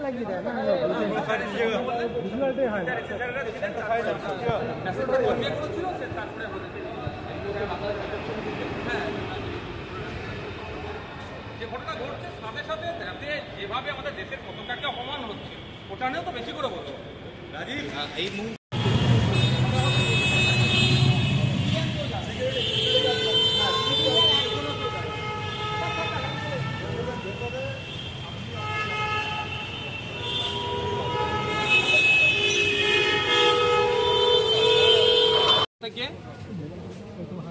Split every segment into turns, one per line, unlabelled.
ঘটনা ঘটছে সাথে সাথে যেভাবে আমাদের দেশের পতাকাকে অপমান হচ্ছে ওটা নিয়েও তো বেশি করে বলবো এই থেকে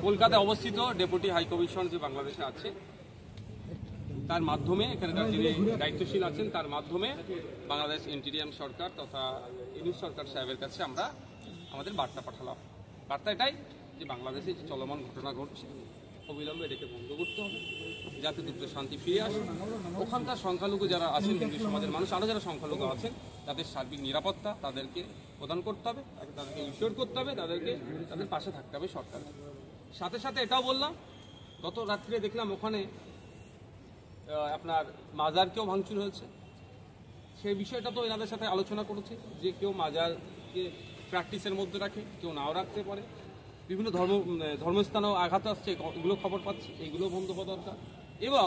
কলকাতায় অবস্থিত ডেপুটি হাইকমিশন যে বাংলাদেশে আছে তার মাধ্যমে এখানকার যিনি দায়িত্বশীল আছেন তার মাধ্যমে বাংলাদেশ ইন্টিরিয়াম সরকার তথা ইউনিট সরকার সাহেবের কাছে আমরা আমাদের বার্তা পাঠালাম। বার্তা এটাই যে বাংলাদেশে যে চলমান ঘটনা ঘটছে অবিলম্বে এটাকে বন্ধ করতে হবে, যাতে দ্রুত শান্তি ফিরে আসে। ওখানকার সংখ্যালঘু যারা আছেন হিন্দু সমাজের মানুষ আরও যারা সংখ্যালঘু আছেন তাদের সার্বিক নিরাপত্তা তাদেরকে প্রদান করতে হবে, তাদেরকে ইনশিওর করতে হবে, তাদের পাশে থাকতে হবে সরকার। সাথে সাথে এটাও বললাম, গত রাত্রে দেখলাম ওখানে আপনার মাজারকেও ভাঙচুর হয়েছে। সেই বিষয়টা তো এনাদের সাথে আলোচনা করেছে যে কেউ মাজারকে প্র্যাকটিসের মধ্যে রাখে, কেউ নাও রাখতে পারে, বিভিন্ন ধর্মস্থানেও আঘাত আসছে, এগুলো খবর পাচ্ছি, এগুলো বন্ধ হওয়া দরকার। এবং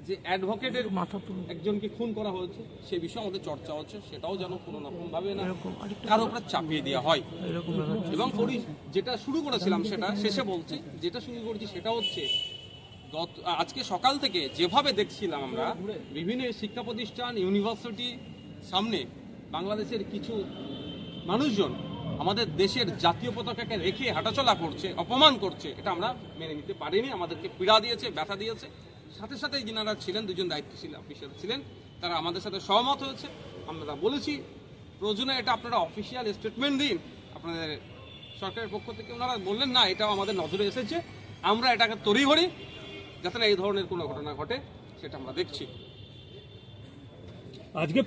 যে অ্যাডভোকেটের একজনকে খুন করা হয়েছে সে বিষয়ে আমাদের চর্চা হচ্ছে, সেটাও যেন কোনো রকমভাবে না কারো উপরে চাপিয়ে দেওয়া হয়। এবং যেটা শুরু করেছিলাম সেটা শেষে বলছি, যেটা শুরু করেছি সেটা হচ্ছে আজকে সকাল থেকে যেভাবে দেখছিলাম আমরা বিভিন্ন শিক্ষা প্রতিষ্ঠান ইউনিভার্সিটি সামনে বাংলাদেশের কিছু মানুষজন আমাদের দেশের জাতীয় পতাকাকে রেখে হাঁটাচলা করছে, অপমান করছে, এটা আমরা মেনে নিতে পারিনি। আমাদেরকে পীড়া দিয়েছে, ব্যথা দিয়েছে। সাথে সাথে যিনারা ছিলেন দুজন দায়িত্বশীল অফিসার ছিলেন, তারা আমাদের সাথে সহমত হয়েছে। আমরা বলেছি প্রয়োজনে এটা আপনারা অফিসিয়াল স্টেটমেন্ট দিন আপনাদের সরকারের পক্ষ থেকে। ওনারা বললেন না, এটাও আমাদের নজরে এসেছে, আমরা এটাকে তড়িঘড়ি যাতে না এই ধরনের কোনো ঘটনা ঘটে সেটা আমরা দেখছি।
আজকে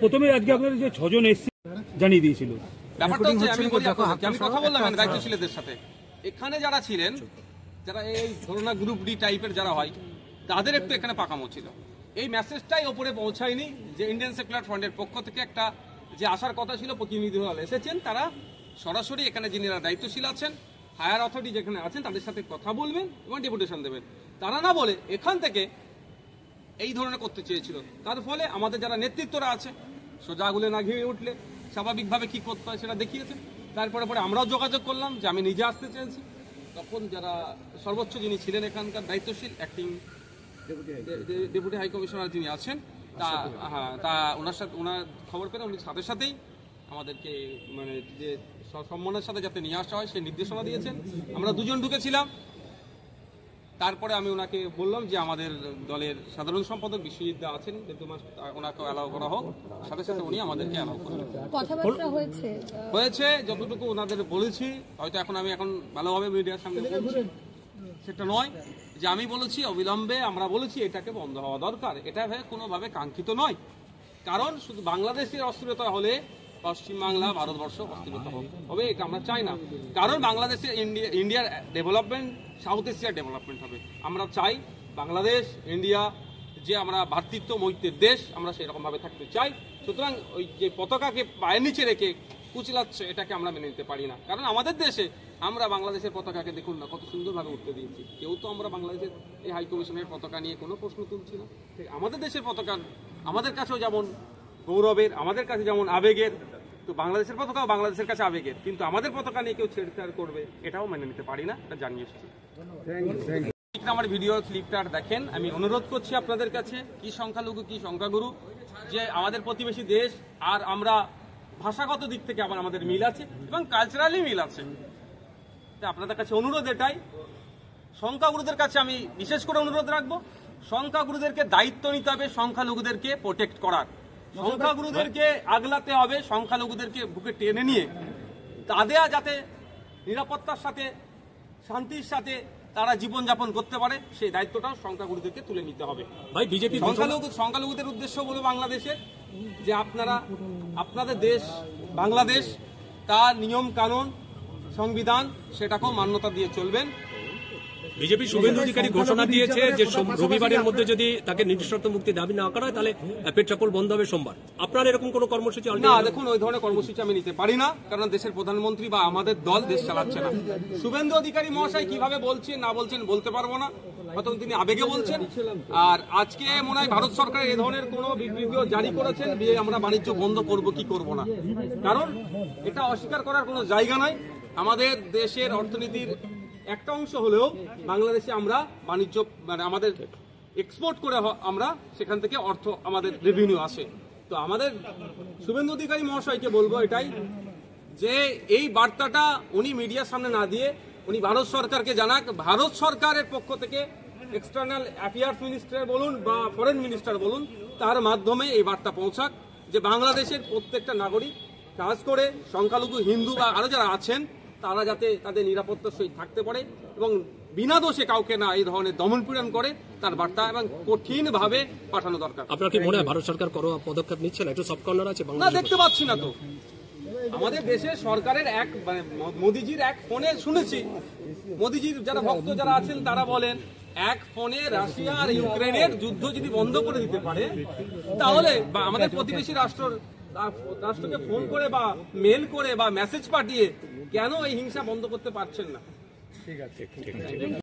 আপনাদের যে 6 জন এসছে জানিয়ে দিয়েছিল,
ব্যাপারটা হচ্ছে আমি কথা বললাম দায়িত্বশীলদের সাথে, এখানে যারা ছিলেন, যারা এই ধরনের গ্রুপ ডি টাইপের যারা হয় তাদের একটু এখানে পাকামো ছিল। এই মেসেজটাই ওপরে পৌঁছায়নি যে ইন্ডিয়ান সেকুলার ফ্রন্টের পক্ষ থেকে একটা যে আসার কথা ছিল, প্রতিনিধি দল এসেছেন, তারা সরাসরি এখানে যিনি দায়িত্বশীল আছেন, হায়ার অথরিটি যেখানে আছেন তাদের সাথে কথা বলবেন এবং ডেপুটেশন দেবেন। তারা না বলে এখান থেকে এই ধরনের করতে চেয়েছিল। তার ফলে আমাদের যারা নেতৃত্বরা আছে সোজা আগুলে না ঘিরে উঠলে স্বাভাবিকভাবে কি করতে হয় সেটা দেখিয়েছে। তারপরে আমরাও যোগাযোগ করলাম যে আমি নিজে আসতে চেয়েছি। তখন যারা সর্বোচ্চ যিনি ছিলেন এখানকার দায়িত্বশীল অ্যাক্টিং ডেপুটি হাই কমিশনার যিনি আছেন, তা ওনার খবর পেলে উনি সাথে সাথেই আমাদেরকে মানে যে সম্মানের সাথে যাতে নিয়ে আসা হয় সেই নির্দেশনা দিয়েছেন। আমরা দুজন ঢুকেছিলাম। তারপরে আমি ওনাকে বললাম যে আমাদের দলের সাধারণ সম্পাদক বিশ্বজিৎ দা আছেন, ওনাকে অ্যালাউ করা হোক। সাথে সাথে উনি আমাদেরকে অ্যালাউ করলেন।
কথাবার্তা হয়েছে
যতটুকু ওনাদের বলেছি, হয়তো আমি এখন ভালোভাবে মিডিয়ার সামনে বলছি সেটা নয় যে আমি বলেছি অবিলম্বে আমরা বলেছি এটাকে বন্ধ হওয়া দরকার। এটা কোনোভাবে কাঙ্ক্ষিত নয়, কারণ শুধু বাংলাদেশের অস্থিরতা হলে পশ্চিমবাংলা ভারতবর্ষ অস্থিরতা হবে, এটা আমরা চাই না। কারণ বাংলাদেশের ইন্ডিয়ার ডেভেলপমেন্ট সাউথ এশিয়ার ডেভেলপমেন্ট হবে। আমরা চাই বাংলাদেশ ইন্ডিয়া যে আমরা ভ্রাতৃত্ব মৈত্রের দেশ, আমরা সেরকমভাবে থাকতে চাই। সুতরাং ওই যে পতাকাকে পায়ের নিচে রেখে কুচিলাচ্ছে এটাকে আমরা মেনে নিতে পারি না। কারণ আমাদের দেশে আমরা বাংলাদেশের পতাকাকে দেখুন না কত সুন্দরভাবে উঠতে দিয়েছি। কেউ তো আমরা বাংলাদেশের এই হাইকমিশনের পতাকা নিয়ে কোনো প্রশ্ন তুলছি না। আমাদের দেশের পতাকা আমাদের কাছেও যেমন গৌরবের, আমাদের কাছে যেমন আবেগের, তো বাংলাদেশের পতাকাও বাংলাদেশের কাছে আবেগের। কিন্তু আমাদের পতাকা নিয়ে কেউ ছেড়ছাড় করবে এটাও মেনে নিতে পারি না, এটা জানিয়ে এসেছি। আমার ভিডিও ক্লিপটা দেখেন। আমি অনুরোধ করছি আপনাদের কাছে, কি সংখ্যালঘু কি সংখ্যাগুরু, যে আমাদের প্রতিবেশী দেশ, আর আমরা ভাষাগত দিক থেকে আবার আমাদের মিল আছে এবং কালচারালি মিল আছে। আপনাদের কাছে অনুরোধ এটাই, সংখ্যাগুরুদের কাছে আমি বিশেষ করে অনুরোধ রাখবো, সংখ্যাগুরুদেরকে দায়িত্ব নিতে হবে সংখ্যালঘুদেরকে প্রোটেক্ট করার। সংখ্যাগুরুদেরকে আগলাতে হবে, সংখ্যালঘুদেরকে বুকে টেনে নিয়ে তাদের যাতে নিরাপত্তার সাথে শান্তির সাথে তারা জীবনযাপন করতে পারে সেই দায়িত্বটাও সংখ্যাগুরুদেরকে তুলে নিতে হবে। ভাই বিজেপি সংখ্যালঘুদের উদ্দেশ্য বলবো বাংলাদেশে যে আপনারা আপনাদের দেশ বাংলাদেশ, তার নিয়ম কানুন সংবিধান সেটাকেও মান্যতা দিয়ে চলবেন।
বিজেপি শুভেন্দু অধিকারী ঘোষণা দিয়েছে যে রবিবারের মধ্যে যদি তাকে নির্দিষ্ট মুক্তি দাবি না করা হয় তাহলে পেট্রাপোল বন্ধ হবে সোমবার। আপনার এরকম কোনো কর্মসূচি
না, দেখুন ওই ধরনের কর্মসূচি আমি নিতে পারি না, কারণ দেশের প্রধানমন্ত্রী বা আমাদের দল দেশ চালাচ্ছে না। শুভেন্দু অধিকারী মহাশয় কিভাবে বলছেন না বলছেন বলতে পারবো না, হয়তো তিনি আবেগে বলছেন। আর আজকে মনে হয় ভারত সরকার এই ধরনের কোনো বিবৃতিও জারি করেছেন যে আমরা বাণিজ্য বন্ধ করব কি করব না, কারণ এটা অস্বীকার করার কোনো জায়গা নাই। আমাদের দেশের অর্থনীতির একটা অংশ হলেও বাংলাদেশে আমরা বাণিজ্য মানে আমাদের এক্সপোর্ট করে আমরা সেখান থেকে অর্থ আমাদের রেভিনিউ আসে। তো আমাদের শুভেন্দু অধিকারী মহাশয়কে বলবো এটাই যে এই বার্তাটা উনি মিডিয়ার সামনে না দিয়ে উনি ভারত সরকারকে জানাক, ভারত সরকারের পক্ষ থেকে এক্সটার্নাল অ্যাফেয়ার্স মিনিস্টার বলুন বা ফরেন মিনিস্টার বলুন, তার মাধ্যমে এই বার্তা পৌঁছাক যে বাংলাদেশের প্রত্যেকটা নাগরিক কাজ করে সংখ্যালঘু হিন্দু বা আরো যারা আছেন তারা যাতে তাদের নিরাপত্তার সহিত থাকতে পারে এবং বিনা দোষে কাউকে না এই ধরনের দমনপীড়ন করে, তার বার্তা এবং কঠিনভাবে পাঠানো দরকার।
আপনার কি মনে হয় ভারত সরকার কোনো পদক্ষেপ নিচ্ছে না? একটু সফট কর্নার আছে
না, দেখতে পাচ্ছি না তো। আমাদের দেশের সরকারের এক মোদিজির এক ফোনে শুনেছি, মোদিজির যারা ভক্ত যারা আছেন তারা বলেন এক ফোনে রাশিয়া আর ইউক্রেনের যুদ্ধ যদি বন্ধ করে দিতে পারে তাহলে বা আমাদের প্রতিবেশী রাষ্ট্রকে ফোন করে বা মেল করে বা মেসেজ পাঠিয়ে কেন এই হিংসা বন্ধ করতে পারছেন না? ঠিক আছে।